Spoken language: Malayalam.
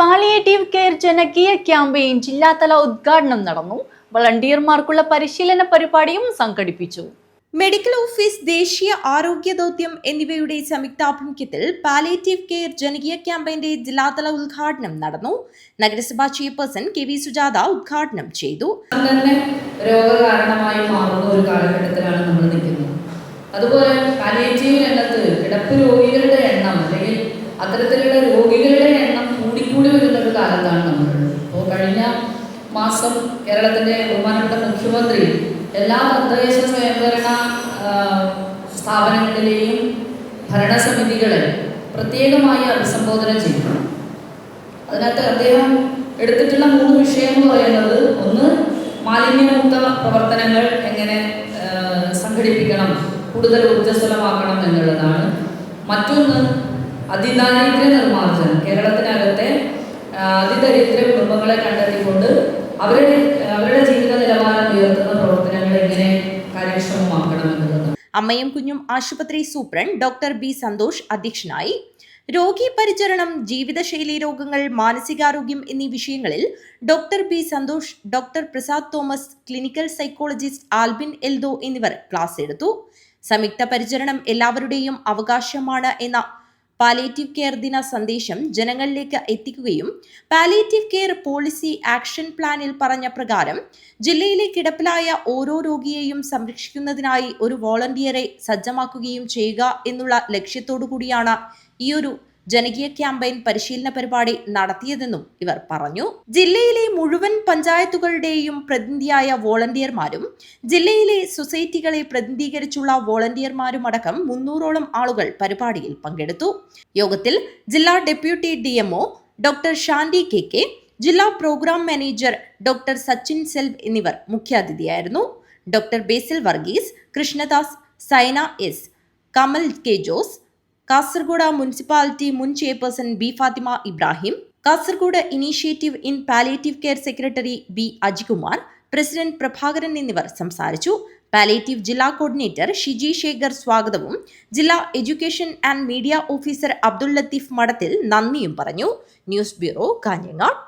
പാലിയേറ്റീവ് കെയർ ജനകീയ ക്യാമ്പയിൻ ജില്ലാതല ഉദ്ഘാടനം നടന്നു. വളണ്ടിയർമാർക്കുള്ള പരിശീലന പരിപാടിയും സംഘടിപ്പിച്ചു. മെഡിക്കൽ ഓഫീസ്, ദേശീയ ആരോഗ്യ ദൗത്യം എന്നിവയുടെ സംയുക്താഭിമുഖ്യത്തിൽ പാലിയേറ്റീവ് കെയർ ജനകീയ ക്യാമ്പയിന്റെ ജില്ലാതല ഉദ്ഘാടനം നടന്നു. നഗരസഭാ ചെയർപേഴ്സൺ KV സുജാത ഉദ്ഘാടനം ചെയ്തു. രോഗകാരണമായി മാറുന്ന ഒരു കാലഘട്ടത്തിലാണ് നമ്മൾ നിൽക്കുന്നത്. അതുപോലെ പാലിയേറ്റീവ് രംഗത്ത് കിടപ്പ് രോഗികളുടെ എണ്ണം അല്ലെങ്കിൽ അത്തരത്തിലുള്ള രോഗികളുടെ എണ്ണം കൂടിക്കൂടി വരുന്ന ഒരു കാലത്താണ് നമ്മളുള്ളത്. അപ്പോൾ കഴിഞ്ഞ മാസം കേരളത്തിൻ്റെ ബഹുമാനപ്പെട്ട മുഖ്യമന്ത്രി എല്ലാ തദ്ദേശ സ്വയംഭരണ സ്ഥാപനങ്ങളിലെയും ഭരണസമിതികളെ പ്രത്യേകമായി അഭിസംബോധന ചെയ്തു. അതിനകത്ത് അദ്ദേഹം എടുത്തിട്ടുള്ള 3 വിഷയം എന്ന് പറയുന്നത്, ഒന്ന് മാലിന്യമുക്ത പ്രവർത്തനങ്ങൾ എങ്ങനെ സംഘടിപ്പിക്കണം, കൂടുതൽ ഊർജ്ജസ്വലമാക്കണം എന്നുള്ളതാണ്. മറ്റൊന്ന് അതിദാരിദ്ര്യ നിർമ്മാർജ്ജനം. കേരളത്തിനകത്തെ അതിദരിദ്ര കുടുംബങ്ങളെ കണ്ടെത്തിക്കൊണ്ട് അവരുടെ ജീവിത നിലവാരം ഉയർത്തുന്ന പ്രവർത്തനങ്ങൾ എങ്ങനെ കാര്യക്ഷമമാക്കണം എന്നുള്ളതാണ്. അമ്മയും കുഞ്ഞും ആശുപത്രി സൂപ്രണ്ട് ഡോക്ടർ B സന്തോഷ് അധ്യക്ഷനായി. രോഗി പരിചരണം, ജീവിതശൈലി രോഗങ്ങൾ, മാനസികാരോഗ്യം എന്നീ വിഷയങ്ങളിൽ doctor B Santhosh, doctor Prasad Thomas, clinical psychologist Albin Eldho എന്നിവർ ക്ലാസ് എടുത്തു. സംയുക്ത പരിചരണം എല്ലാവരുടെയും അവകാശമാണ് എന്ന പാലിയേറ്റീവ് കെയർ ദിന സന്ദേശം ജനങ്ങളിലേക്ക് എത്തിക്കുകയും പാലിയേറ്റീവ് കെയർ പോളിസി ആക്ഷൻ പ്ലാനിൽ പറഞ്ഞ പ്രകാരം ജില്ലയിലെ കിടപ്പിലായ ഓരോ രോഗിയെയും സംരക്ഷിക്കുന്നതിനായി ഒരു വോളണ്ടിയറെ സജ്ജമാക്കുകയും ചെയ്യുക എന്നുള്ള ലക്ഷ്യത്തോടു കൂടിയാണ് ഈയൊരു ജനകീയ ക്യാമ്പയിൻ പരിശീലന പരിപാടി നടത്തിയതെന്നും ഇവർ പറഞ്ഞു. ജില്ലയിലെ മുഴുവൻ പഞ്ചായത്തുകളുടെയും പ്രതിനിധിയായ വോളണ്ടിയർമാരും ജില്ലയിലെ സൊസൈറ്റികളെ പ്രതിനിധീകരിച്ചുള്ള വോളണ്ടിയർമാരുമടക്കം 300ഓളം ആളുകൾ പരിപാടിയിൽ പങ്കെടുത്തു. യോഗത്തിൽ ജില്ലാ deputy DMO doctor Shandy KK, ജില്ലാ programme manager doctor Sachin Selv എന്നിവർ മുഖ്യാതിഥിയായിരുന്നു. Doctor Basil Varghese, Krishnadas, Saina S, Kamal K Jose, Kasaragod municipality മുൻ chairperson B Fathima Ibrahim, Kasaragod initiative in palliative care secretary B Ajikumar, president Prabhakaran എന്നിവർ സംസാരിച്ചു. പാലിയേറ്റീവ് ജില്ലാ കോർഡിനേറ്റർ ഷിജി ശേഖർ സ്വാഗതവും ജില്ലാ education and media officer Abdul Latheef Madathil നന്ദിയും പറഞ്ഞു. News bureau, Kanhangad.